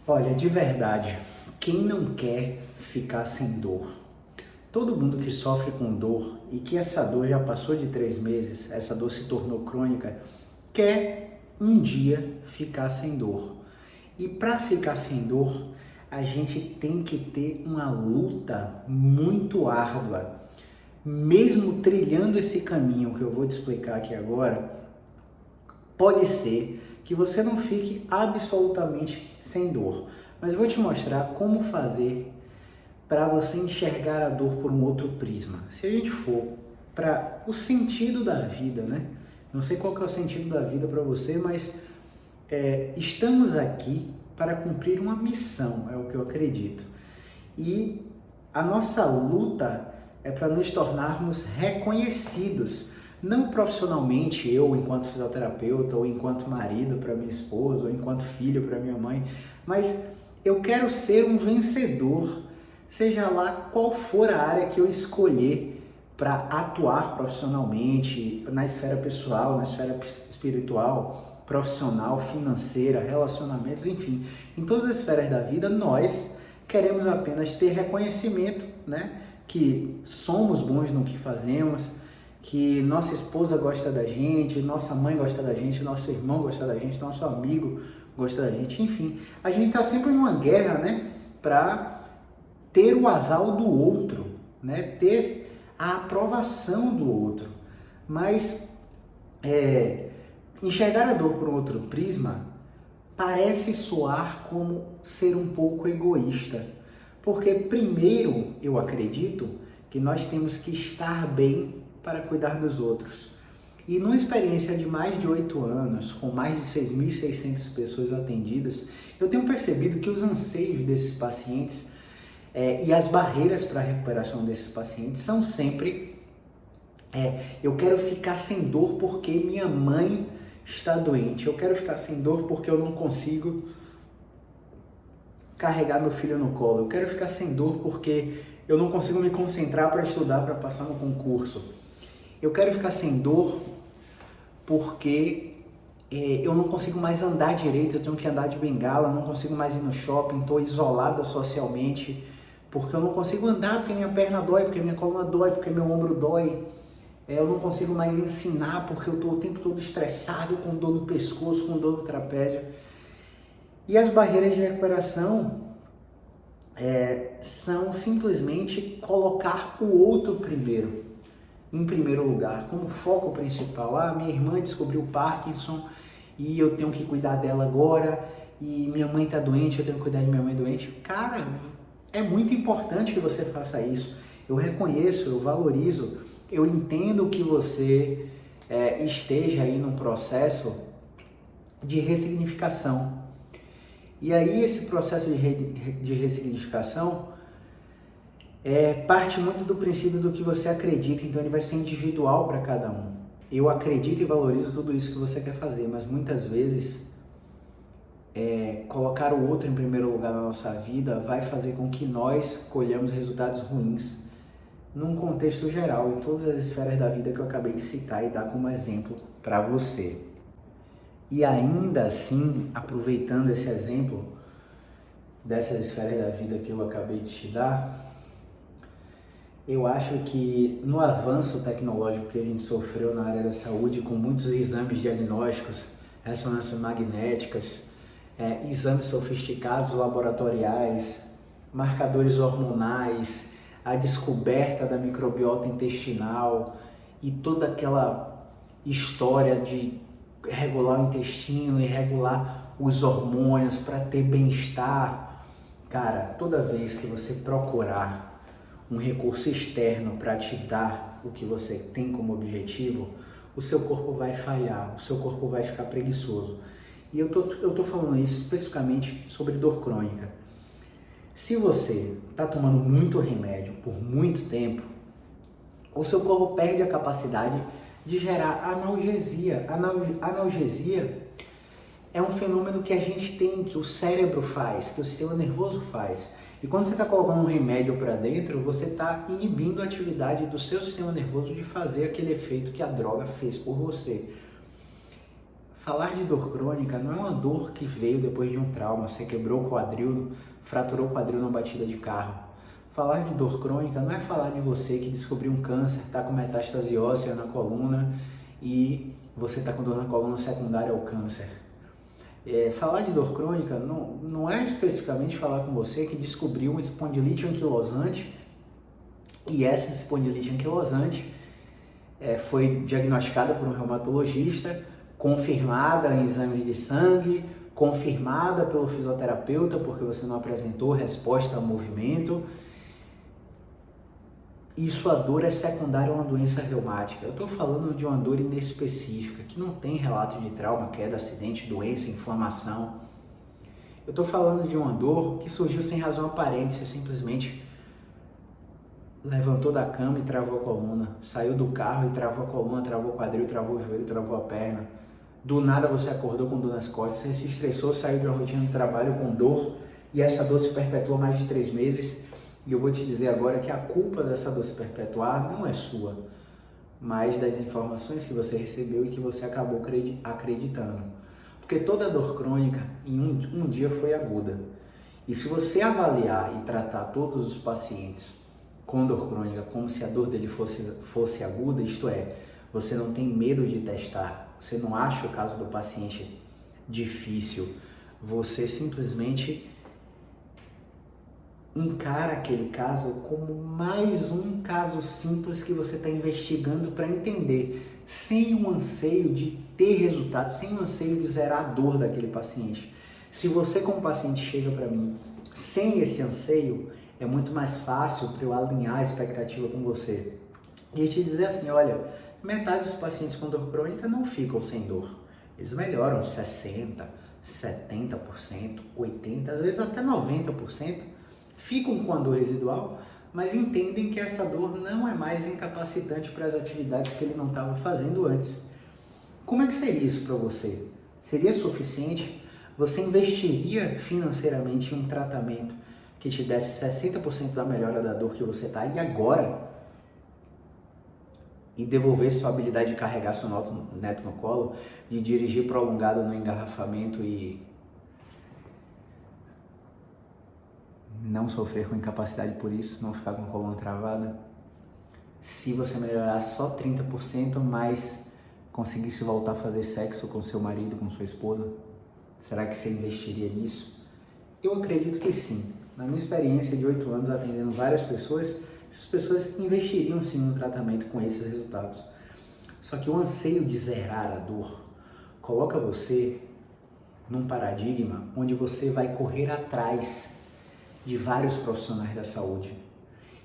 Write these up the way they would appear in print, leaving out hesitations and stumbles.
Olha, de verdade, quem não quer ficar sem dor? Todo mundo que sofre com dor e que essa dor já passou de 3 meses, essa dor se tornou crônica, quer um dia ficar sem dor. E para ficar sem dor, a gente tem que ter uma luta muito árdua. Mesmo trilhando esse caminho que eu vou te explicar aqui agora, pode ser que você não fique absolutamente sem dor, mas eu vou te mostrar como fazer para você enxergar a dor por um outro prisma. Se a gente for para o sentido da vida, né? Não sei qual que é o sentido da vida para você, mas estamos aqui para cumprir uma missão, é o que eu acredito. E a nossa luta é para nos tornarmos reconhecidos, não profissionalmente, eu enquanto fisioterapeuta, ou enquanto marido para minha esposa, ou enquanto filho para minha mãe, mas eu quero ser um vencedor, seja lá qual for a área que eu escolher para atuar profissionalmente, na esfera pessoal, na esfera espiritual, profissional, financeira, relacionamentos, enfim, em todas as esferas da vida, nós queremos apenas ter reconhecimento, né? Que somos bons no que fazemos, que nossa esposa gosta da gente, nossa mãe gosta da gente, nosso irmão gosta da gente, nosso amigo gosta da gente, enfim. A gente está sempre numa guerra, né? Para ter o aval do outro, né? Ter a aprovação do outro. Mas enxergar a dor por um outro prisma parece soar como ser um pouco egoísta. Porque primeiro, eu acredito que nós temos que estar bem para cuidar dos outros. E numa experiência de mais de 8 anos, com mais de 6.600 pessoas atendidas, eu tenho percebido que os anseios desses pacientes e as barreiras para a recuperação desses pacientes são sempre eu quero ficar sem dor porque minha mãe está doente, eu quero ficar sem dor porque eu não consigo carregar meu filho no colo, eu quero ficar sem dor porque eu não consigo me concentrar para estudar, para passar no concurso, eu quero ficar sem dor porque eu não consigo mais andar direito, eu tenho que andar de bengala, não consigo mais ir no shopping, estou isolada socialmente, porque eu não consigo andar, porque minha perna dói, porque minha coluna dói, porque meu ombro dói, eu não consigo mais ensinar porque eu estou o tempo todo estressado, com dor no pescoço, com dor no trapézio. E as barreiras de recuperação são simplesmente colocar o outro primeiro, em primeiro lugar, como foco principal. Minha irmã descobriu Parkinson e eu tenho que cuidar dela agora, e minha mãe está doente, eu tenho que cuidar de minha mãe doente. Cara, é muito importante que você faça isso. Eu reconheço, eu valorizo, eu entendo que você esteja aí num processo de ressignificação. E aí esse processo de ressignificação parte muito do princípio do que você acredita, então ele vai ser individual para cada um. Eu acredito e valorizo tudo isso que você quer fazer, mas muitas vezes colocar o outro em primeiro lugar na nossa vida vai fazer com que nós colhamos resultados ruins num contexto geral, em todas as esferas da vida que eu acabei de citar e dar como exemplo para você. E ainda assim, aproveitando esse exemplo dessas esferas da vida que eu acabei de te dar, eu acho que no avanço tecnológico que a gente sofreu na área da saúde, com muitos exames diagnósticos, ressonâncias magnéticas, exames sofisticados laboratoriais, marcadores hormonais, a descoberta da microbiota intestinal e toda aquela história de regular o intestino e regular os hormônios para ter bem-estar. Cara, toda vez que você procurar um recurso externo para te dar o que você tem como objetivo, o seu corpo vai falhar, o seu corpo vai ficar preguiçoso. E eu tô falando isso especificamente sobre dor crônica. Se você está tomando muito remédio por muito tempo, o seu corpo perde a capacidade de gerar analgesia. Analgesia é um fenômeno que a gente tem, que o cérebro faz, que o sistema nervoso faz. E quando você está colocando um remédio para dentro, você está inibindo a atividade do seu sistema nervoso de fazer aquele efeito que a droga fez por você. Falar de dor crônica não é uma dor que veio depois de um trauma, você quebrou o quadril, fraturou o quadril numa batida de carro. Falar de dor crônica não é falar de você que descobriu um câncer, está com metástase óssea na coluna e você está com dor na coluna secundária ao câncer. Falar de dor crônica não é especificamente falar com você que descobriu uma espondilite anquilosante e essa espondilite anquilosante foi diagnosticada por um reumatologista, confirmada em exames de sangue, confirmada pelo fisioterapeuta porque você não apresentou resposta ao movimento e sua dor é secundária a uma doença reumática. Eu estou falando de uma dor inespecífica, que não tem relato de trauma, queda, acidente, doença, inflamação. Eu estou falando de uma dor que surgiu sem razão aparente, você simplesmente levantou da cama e travou a coluna, saiu do carro e travou a coluna, travou o quadril, travou o joelho, travou a perna. Do nada você acordou com dor nas costas, você se estressou, saiu da rotina do trabalho com dor e essa dor se perpetuou mais de 3 meses. E eu vou te dizer agora que a culpa dessa dor se perpetuar não é sua, mas das informações que você recebeu e que você acabou acreditando. Porque toda dor crônica em um dia foi aguda. E se você avaliar e tratar todos os pacientes com dor crônica como se a dor dele fosse aguda, isto é, você não tem medo de testar, você não acha o caso do paciente difícil, você simplesmente encara aquele caso como mais um caso simples que você está investigando para entender, sem o anseio de ter resultado, sem o anseio de zerar a dor daquele paciente. Se você como paciente chega para mim sem esse anseio, é muito mais fácil para eu alinhar a expectativa com você e te dizer assim, olha, metade dos pacientes com dor crônica não ficam sem dor, eles melhoram 60%, 70%, 80%, às vezes até 90%, ficam com a dor residual, mas entendem que essa dor não é mais incapacitante para as atividades que ele não estava fazendo antes. Como é que seria isso para você? Seria suficiente? Você investiria financeiramente em um tratamento que te desse 60% da melhora da dor que você está e agora? E devolvesse sua habilidade de carregar seu neto no colo, de dirigir prolongado no engarrafamento e não sofrer com incapacidade por isso, não ficar com a coluna travada? Se você melhorar só 30%, mas conseguisse voltar a fazer sexo com seu marido, com sua esposa, será que você investiria nisso? Eu acredito que sim. Na minha experiência de 8 anos atendendo várias pessoas, essas pessoas investiriam sim no tratamento com esses resultados. Só que o anseio de zerar a dor coloca você num paradigma onde você vai correr atrás de vários profissionais da saúde.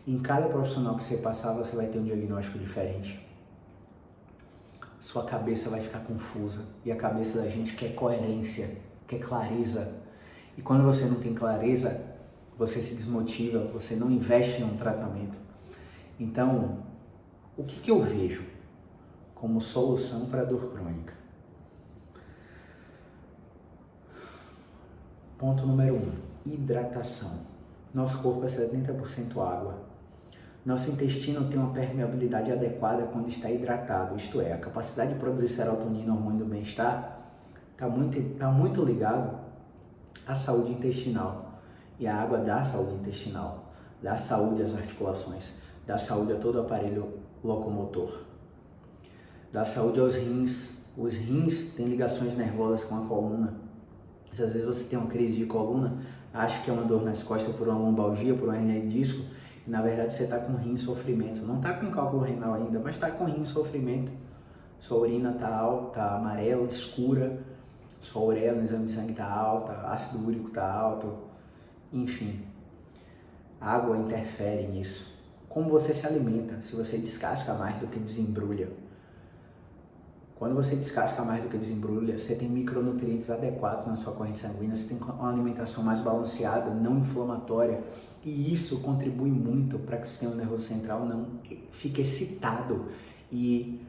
Em cada profissional que você passar, você vai ter um diagnóstico diferente. Sua cabeça vai ficar confusa e a cabeça da gente quer coerência, quer clareza. E quando você não tem clareza, você se desmotiva, você não investe em um tratamento. Então, o que eu vejo como solução para a dor crônica? Ponto número 1, hidratação. Nosso corpo é 70% água. Nosso intestino tem uma permeabilidade adequada quando está hidratado, isto é, a capacidade de produzir serotonina, hormônio do bem-estar, está muito ligado à saúde intestinal. E a água dá saúde intestinal, dá saúde às articulações, dá saúde a todo o aparelho locomotor, dá saúde aos rins. Os rins têm ligações nervosas com a coluna. Às vezes você tem uma crise de coluna, acha que é uma dor nas costas por uma lombalgia, por uma hernia de disco, e na verdade você está com rim em sofrimento. Não está com cálculo renal ainda, mas está com rim em sofrimento. Sua urina está alta, está amarela, escura, sua ureia no exame de sangue está alta, ácido úrico está alto, enfim. A água interfere nisso. Como você se alimenta, se você descasca mais do que desembrulha. Quando você descasca mais do que desembrulha, você tem micronutrientes adequados na sua corrente sanguínea, você tem uma alimentação mais balanceada, não inflamatória, e isso contribui muito para que o sistema nervoso central não fique excitado e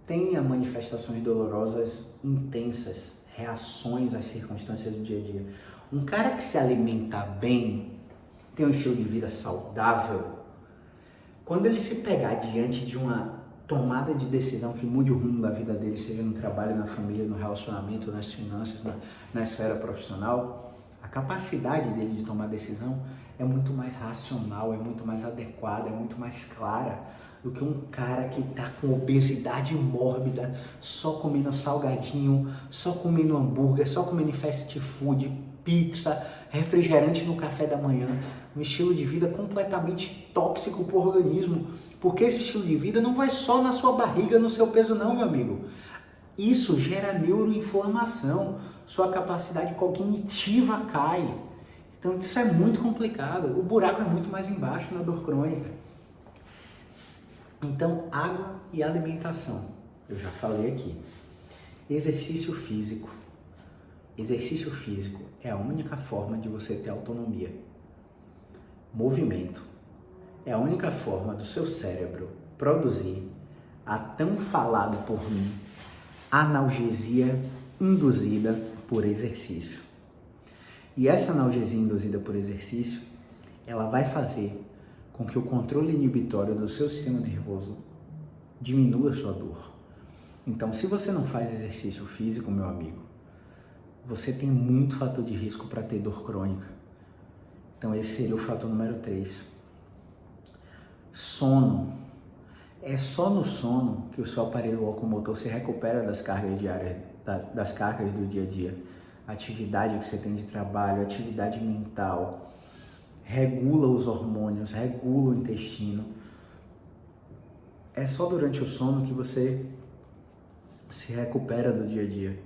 tenha manifestações dolorosas intensas, reações às circunstâncias do dia a dia. Um cara que se alimenta bem, tem um estilo de vida saudável, quando ele se pegar diante de uma tomada de decisão que mude o rumo da vida dele, seja no trabalho, na família, no relacionamento, nas finanças, na esfera profissional, a capacidade dele de tomar decisão é muito mais racional, é muito mais adequada, é muito mais clara do que um cara que está com obesidade mórbida, só comendo salgadinho, só comendo hambúrguer, só comendo fast food, pizza, refrigerante no café da manhã, um estilo de vida completamente tóxico para o organismo, porque esse estilo de vida não vai só na sua barriga, no seu peso não, meu amigo. Isso gera neuroinflamação, sua capacidade cognitiva cai. Então isso é muito complicado, o buraco é muito mais embaixo na dor crônica. Então, água e alimentação, eu já falei aqui. Exercício físico. Exercício físico é a única forma de você ter autonomia. Movimento é a única forma do seu cérebro produzir a tão falada por mim analgesia induzida por exercício. E essa analgesia induzida por exercício, ela vai fazer com que o controle inibitório do seu sistema nervoso diminua a sua dor. Então, se você não faz exercício físico, meu amigo, você tem muito fator de risco para ter dor crônica. Então, esse seria o fator número 3. Sono. É só no sono que o seu aparelho locomotor se recupera das cargas diárias, das cargas do dia a dia. Atividade que você tem de trabalho, atividade mental, regula os hormônios, regula o intestino. É só durante o sono que você se recupera do dia a dia,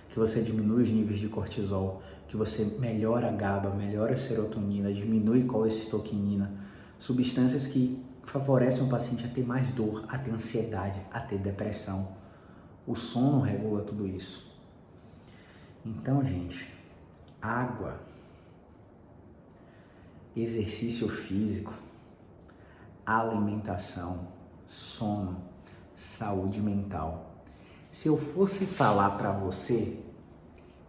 que você diminui os níveis de cortisol, que você melhora a GABA, melhora a serotonina, diminui colecistoquinina, substâncias que favorecem o paciente a ter mais dor, a ter ansiedade, a ter depressão. O sono regula tudo isso. Então, gente, água, exercício físico, alimentação, sono, saúde mental. Se eu fosse falar para você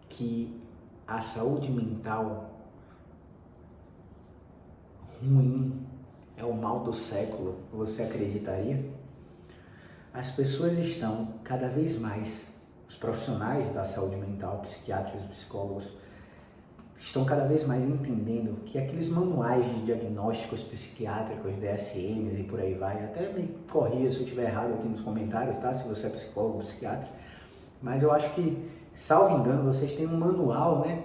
que a saúde mental ruim é o mal do século, você acreditaria? As pessoas estão cada vez mais, os profissionais da saúde mental, psiquiatras e psicólogos, estão cada vez mais entendendo que aqueles manuais de diagnósticos psiquiátricos, DSMs e por aí vai, até me corrija se eu estiver errado aqui nos comentários, tá? Se você é psicólogo ou psiquiatra, mas eu acho que, salvo engano, vocês têm um manual, né,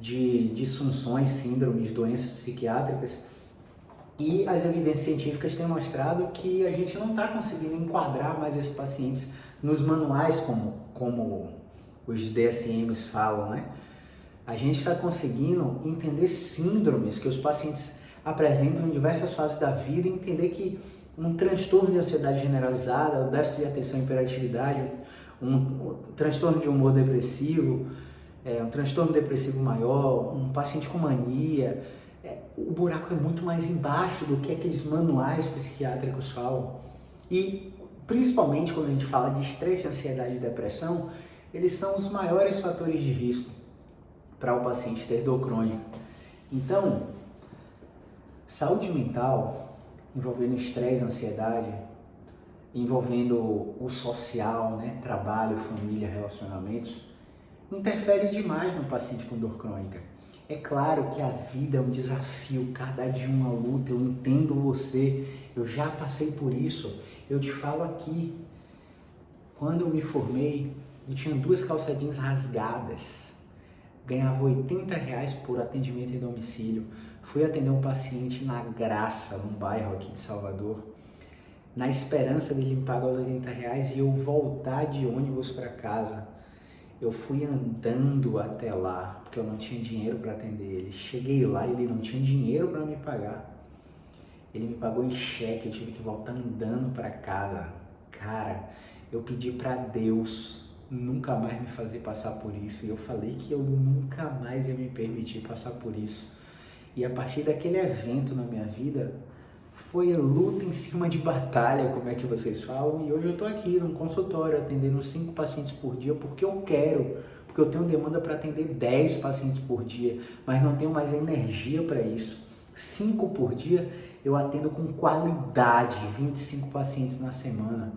de disfunções, síndromes, doenças psiquiátricas, e as evidências científicas têm mostrado que a gente não está conseguindo enquadrar mais esses pacientes nos manuais como os DSMs falam, né? A gente está conseguindo entender síndromes que os pacientes apresentam em diversas fases da vida e entender que um transtorno de ansiedade generalizada, o déficit de atenção e hiperatividade, um transtorno de humor depressivo, um transtorno depressivo maior, um paciente com mania, o buraco é muito mais embaixo do que aqueles manuais psiquiátricos falam. E principalmente quando a gente fala de estresse, ansiedade e depressão, eles são os maiores fatores de risco para o paciente ter dor crônica. Então, saúde mental, envolvendo estresse, ansiedade, envolvendo o social, né, trabalho, família, relacionamentos, interfere demais no paciente com dor crônica. É claro que a vida é um desafio, cada dia uma luta, eu entendo você, eu já passei por isso, eu te falo aqui, quando eu me formei, eu tinha 2 calça jeans rasgadas, ganhava R$80 por atendimento em domicílio, fui atender um paciente na Graça, num bairro aqui de Salvador, na esperança dele me pagar os R$80 e eu voltar de ônibus para casa. Eu fui andando até lá, porque eu não tinha dinheiro para atender ele. Cheguei lá e ele não tinha dinheiro para me pagar. Ele me pagou em cheque, eu tive que voltar andando para casa. Cara, eu pedi para Deus nunca mais me fazer passar por isso. E eu falei que eu nunca mais ia me permitir passar por isso. E a partir daquele evento na minha vida, foi luta em cima de batalha, como é que vocês falam, e hoje eu tô aqui num consultório atendendo 5 pacientes por dia porque eu quero, porque eu tenho demanda para atender 10 pacientes por dia, mas não tenho mais energia para isso. 5 por dia eu atendo com qualidade, 25 pacientes na semana.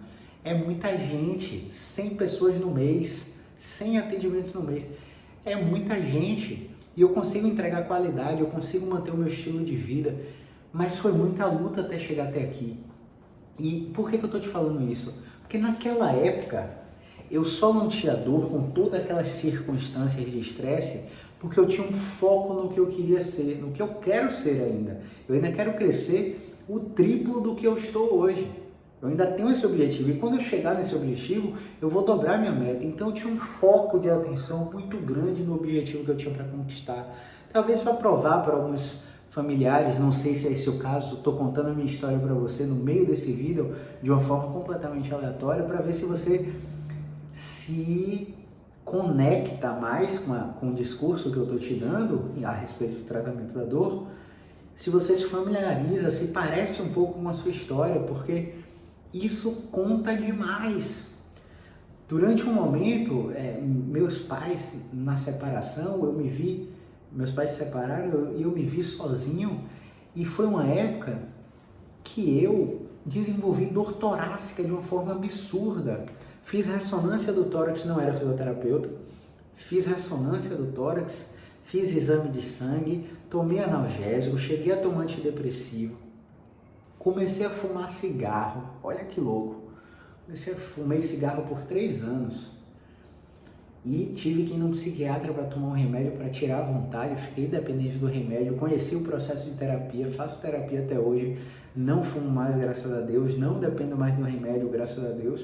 É muita gente, 100 pessoas no mês, 100 atendimentos no mês. É muita gente e eu consigo entregar qualidade, eu consigo manter o meu estilo de vida, mas foi muita luta até chegar até aqui. E por que eu estou te falando isso? Porque naquela época eu só não tinha dor com todas aquelas circunstâncias de estresse porque eu tinha um foco no que eu queria ser, no que eu quero ser ainda. Eu ainda quero crescer o triplo do que eu estou hoje. Eu ainda tenho esse objetivo e quando eu chegar nesse objetivo, eu vou dobrar minha meta. Então eu tinha um foco de atenção muito grande no objetivo que eu tinha para conquistar. Talvez para provar para alguns familiares, não sei se é esse o caso, estou contando a minha história para você no meio desse vídeo de uma forma completamente aleatória para ver se você se conecta mais com o discurso que eu estou te dando a respeito do tratamento da dor, se você se familiariza, se parece um pouco com a sua história, porque isso conta demais. Durante um momento, meus pais na separação, meus pais se separaram e eu me vi sozinho e foi uma época que eu desenvolvi dor torácica de uma forma absurda. Fiz ressonância do tórax, não era fisioterapeuta, fiz ressonância do tórax, fiz exame de sangue, tomei analgésico, cheguei a tomar antidepressivo, comecei a fumar cigarro, olha que louco, fumei cigarro por 3 anos e tive que ir num psiquiatra para tomar um remédio para tirar a vontade, fiquei dependente do remédio, conheci o processo de terapia, faço terapia até hoje, não fumo mais, graças a Deus, não dependo mais do remédio, graças a Deus,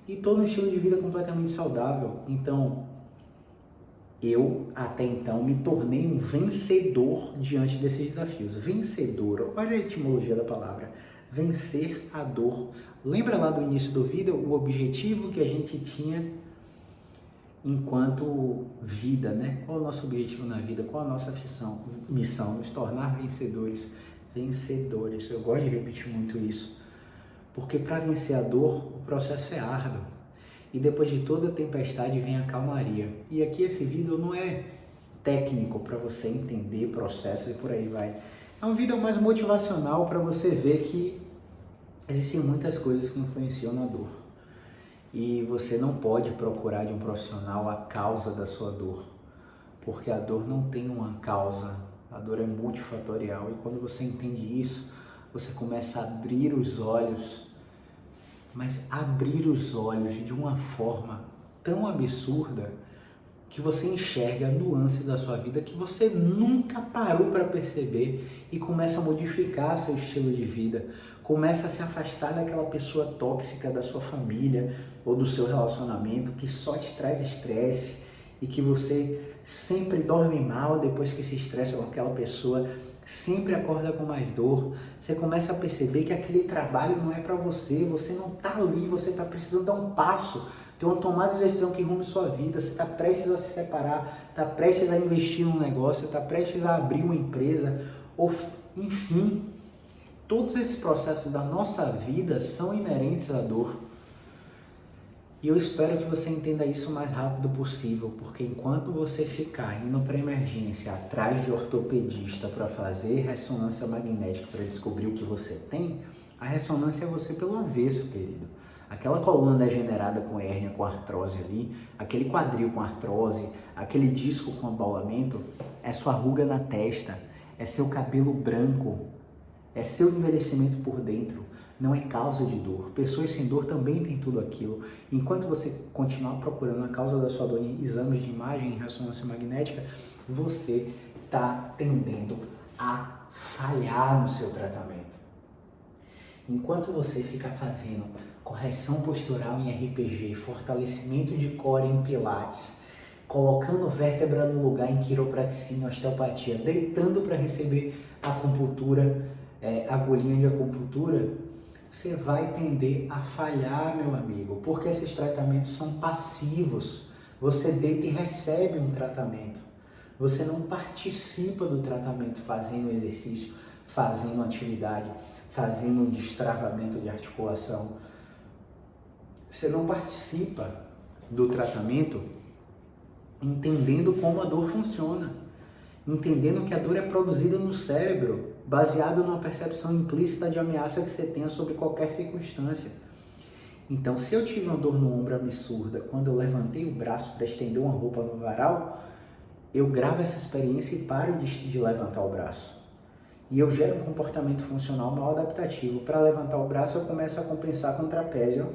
e estou num estilo de vida completamente saudável. Então, eu, até então, me tornei um vencedor diante desses desafios. Vencedor, olha a etimologia da palavra, vencer a dor. Lembra lá do início do vídeo o objetivo que a gente tinha enquanto vida, né? Qual é o nosso objetivo na vida? Qual a nossa missão? Nos tornar vencedores. Vencedores. Eu gosto de repetir muito isso. Porque para vencer a dor, o processo é árduo. E depois de toda a tempestade vem a calmaria. E aqui esse vídeo não é técnico para você entender processos e por aí vai. É um vídeo mais motivacional para você ver que existem muitas coisas que influenciam na dor. E você não pode procurar de um profissional a causa da sua dor. Porque a dor não tem uma causa. A dor é multifatorial. E quando você entende isso, você começa a abrir os olhos, mas abrir os olhos de uma forma tão absurda que você enxerga nuances da sua vida que você nunca parou para perceber e começa a modificar seu estilo de vida, começa a se afastar daquela pessoa tóxica da sua família ou do seu relacionamento que só te traz estresse e que você sempre dorme mal depois que se estressa com aquela pessoa, sempre acorda com mais dor, você começa a perceber que aquele trabalho não é para você, você não está ali, você está precisando dar um passo, ter uma tomada de decisão que rume sua vida, você está prestes a se separar, está prestes a investir num negócio, está prestes a abrir uma empresa, ou enfim, todos esses processos da nossa vida são inerentes à dor. E eu espero que você entenda isso o mais rápido possível, porque enquanto você ficar indo para emergência atrás de ortopedista para fazer ressonância magnética para descobrir o que você tem, a ressonância é você pelo avesso, querido. Aquela coluna degenerada com hérnia, com artrose ali, aquele quadril com artrose, aquele disco com abaulamento, é sua ruga na testa, é seu cabelo branco, é seu envelhecimento por dentro. Não é causa de dor. Pessoas sem dor também têm tudo aquilo. Enquanto você continuar procurando a causa da sua dor em exames de imagem e ressonância magnética, você está tendendo a falhar no seu tratamento. Enquanto você ficar fazendo correção postural em RPG, fortalecimento de core em pilates, colocando vértebra no lugar em quiropraxia, em osteopatia, deitando para receber acupuntura, agulhinha de acupuntura, você vai tender a falhar, meu amigo, porque esses tratamentos são passivos. Você deita e recebe um tratamento. Você não participa do tratamento fazendo exercício, fazendo atividade, fazendo um destravamento de articulação. Você não participa do tratamento entendendo como a dor funciona, entendendo que a dor é produzida no cérebro, baseado numa percepção implícita de ameaça que você tenha sobre qualquer circunstância. Então, se eu tive uma dor no ombro absurda quando eu levantei o braço para estender uma roupa no varal, eu gravo essa experiência e paro de levantar o braço. E eu gero um comportamento funcional mal adaptativo. Para levantar o braço, eu começo a compensar com o trapézio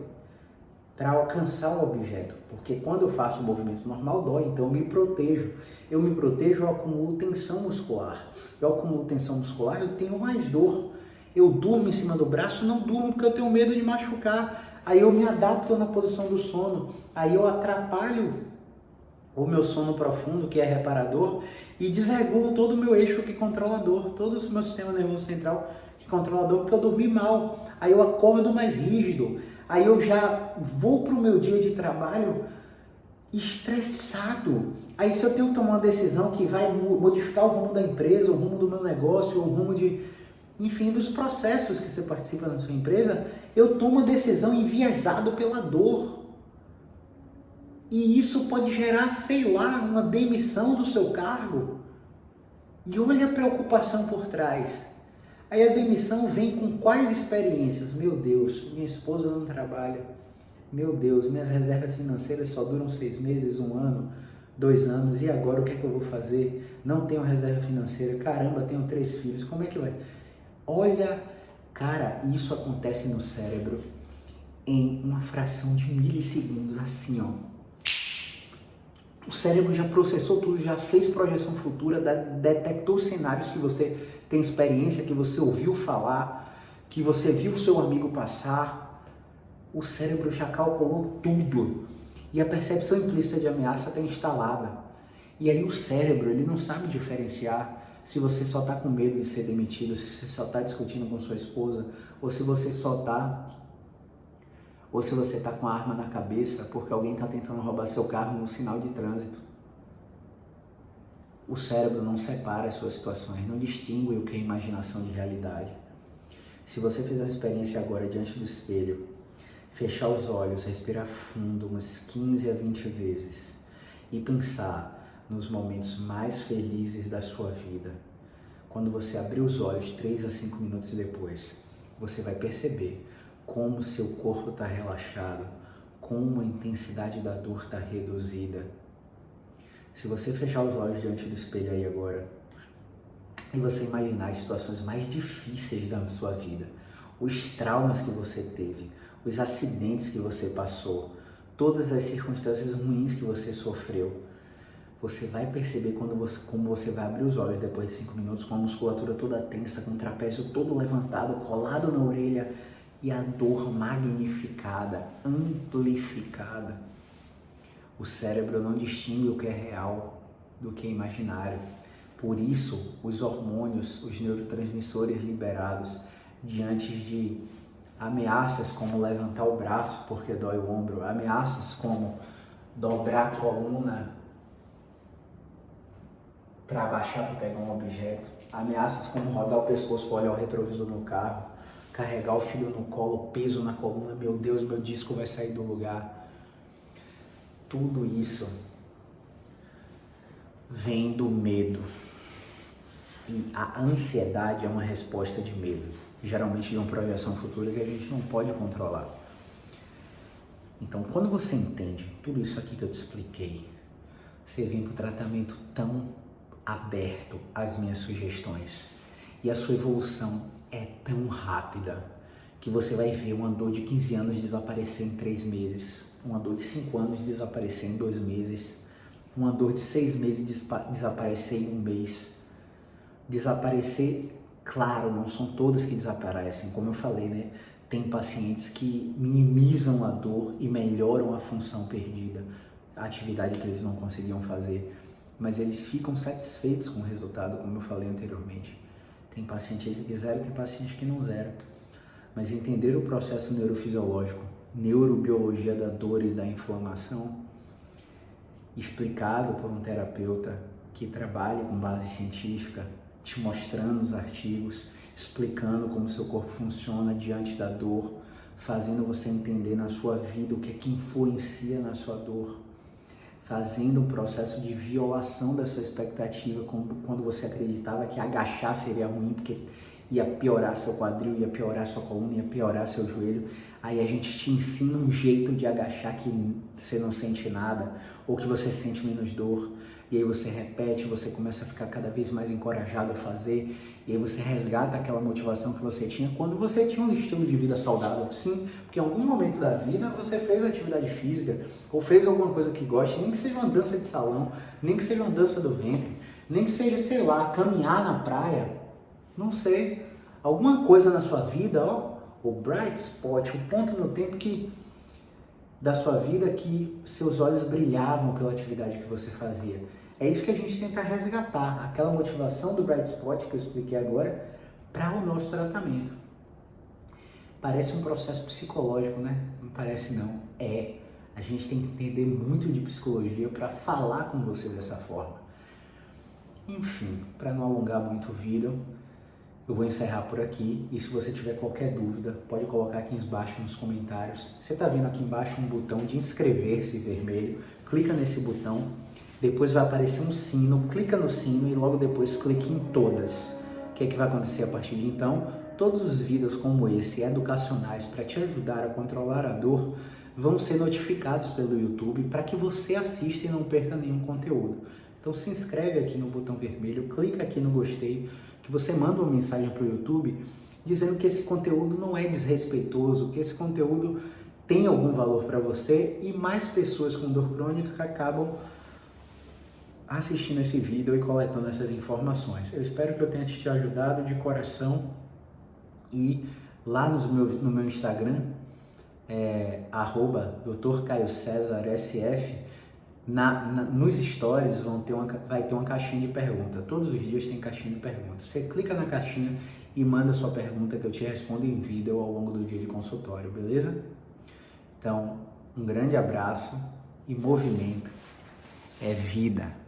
para alcançar o objeto. Porque quando eu faço o movimento normal, dói, então eu me protejo. Eu me protejo, eu acumulo tensão muscular. Eu acumulo tensão muscular, eu tenho mais dor. Eu durmo em cima do braço? Não durmo porque eu tenho medo de machucar. Aí eu me adapto na posição do sono. Aí eu atrapalho o meu sono profundo, que é reparador, e desregulo todo o meu eixo que controla a dor, todo o meu sistema nervoso central que controla a dor, porque eu dormi mal. Aí eu acordo mais rígido. Aí eu já vou para o meu dia de trabalho estressado. Aí se eu tenho que tomar uma decisão que vai modificar o rumo da empresa, o rumo do meu negócio, o rumo enfim, dos processos que você participa na sua empresa, eu tomo a decisão enviesado pela dor. E isso pode gerar, sei lá, uma demissão do seu cargo. E olha a preocupação por trás. Aí a demissão vem com quais experiências? Meu Deus, minha esposa não trabalha. Meu Deus, minhas reservas financeiras só duram 6 meses, 1 ano, 2 anos. E agora o que é que eu vou fazer? Não tenho reserva financeira. Caramba, tenho 3 filhos. Como é que vai? Olha, cara, isso acontece no cérebro em uma fração de milissegundos, assim, ó. O cérebro já processou tudo, já fez projeção futura, detectou os cenários que você tem experiência, que você ouviu falar, que você viu o seu amigo passar. O cérebro já calculou tudo. E a percepção implícita de ameaça está instalada. E aí o cérebro, ele não sabe diferenciar se você só está com medo de ser demitido, se você só está discutindo com sua esposa, ou se você está com a arma na cabeça porque alguém está tentando roubar seu carro no sinal de trânsito. O cérebro não separa as suas situações, não distingue o que é imaginação de realidade. Se você fizer uma experiência agora diante do espelho, fechar os olhos, respirar fundo umas 15 a 20 vezes e pensar nos momentos mais felizes da sua vida. Quando você abrir os olhos 3 a 5 minutos depois, você vai perceber como seu corpo está relaxado, como a intensidade da dor está reduzida. Se você fechar os olhos diante do espelho aí agora e você imaginar as situações mais difíceis da sua vida, os traumas que você teve, os acidentes que você passou, todas as circunstâncias ruins que você sofreu, você vai perceber como você vai abrir os olhos depois de 5 minutos com a musculatura toda tensa, com o trapézio todo levantado, colado na orelha e a dor magnificada, amplificada. O cérebro não distingue o que é real do que é imaginário. Por isso, os hormônios, os neurotransmissores liberados diante de ameaças como levantar o braço porque dói o ombro, ameaças como dobrar a coluna para abaixar para pegar um objeto, ameaças como rodar o pescoço para olhar o retrovisor no carro, carregar o filho no colo, peso na coluna, meu Deus, meu disco vai sair do lugar. Tudo isso vem do medo. E a ansiedade é uma resposta de medo, geralmente de uma projeção futura que a gente não pode controlar. Então, quando você entende tudo isso aqui que eu te expliquei, você vem para o tratamento tão aberto às minhas sugestões. E a sua evolução é tão rápida que você vai ver uma dor de 15 anos desaparecer em 3 meses, uma dor de 5 anos desaparecer em 2 meses, uma dor de 6 meses desaparecer em 1 mês. Desaparecer, claro, não são todas que desaparecem, como eu falei, né? Tem pacientes que minimizam a dor e melhoram a função perdida, a atividade que eles não conseguiam fazer, mas eles ficam satisfeitos com o resultado, como eu falei anteriormente. Tem paciente que zera, tem paciente que não zera. Mas entender o processo neurofisiológico, neurobiologia da dor e da inflamação, explicado por um terapeuta que trabalha com base científica, te mostrando os artigos, explicando como seu corpo funciona diante da dor, fazendo você entender na sua vida o que é que influencia na sua dor, fazendo um processo de violação da sua expectativa, quando você acreditava que agachar seria ruim, porque ia piorar seu quadril, ia piorar sua coluna, ia piorar seu joelho. Aí a gente te ensina um jeito de agachar que você não sente nada, ou que você sente menos dor. E aí você repete, você começa a ficar cada vez mais encorajado a fazer, e aí você resgata aquela motivação que você tinha quando você tinha um estilo de vida saudável. Sim, porque em algum momento da vida você fez atividade física, ou fez alguma coisa que goste, nem que seja uma dança de salão, nem que seja uma dança do ventre, nem que seja, sei lá, caminhar na praia, não sei, alguma coisa na sua vida, ó, o bright spot, o ponto no tempo da sua vida que seus olhos brilhavam pela atividade que você fazia. É isso que a gente tenta resgatar, aquela motivação do bright spot que eu expliquei agora, para o nosso tratamento. Parece um processo psicológico, né? Não parece não. É. A gente tem que entender muito de psicologia para falar com você dessa forma. Enfim, para não alongar muito o vídeo, eu vou encerrar por aqui, e se você tiver qualquer dúvida, pode colocar aqui embaixo nos comentários. Você está vendo aqui embaixo um botão de inscrever-se vermelho, clica nesse botão, depois vai aparecer um sino, clica no sino e logo depois clique em todas. O que é que vai acontecer a partir de então? Todos os vídeos como esse, educacionais, para te ajudar a controlar a dor, vão ser notificados pelo YouTube para que você assista e não perca nenhum conteúdo. Então se inscreve aqui no botão vermelho, clica aqui no gostei, que você manda uma mensagem para o YouTube dizendo que esse conteúdo não é desrespeitoso, que esse conteúdo tem algum valor para você, e mais pessoas com dor crônica acabam assistindo esse vídeo e coletando essas informações. Eu espero que eu tenha te ajudado de coração, e lá no meu Instagram, @Dr. Caio César SF, nos stories vai ter uma caixinha de pergunta. Todos os dias tem caixinha de pergunta. Você clica na caixinha e manda sua pergunta que eu te respondo em vídeo ao longo do dia de consultório, beleza? Então, um grande abraço, e movimento é vida.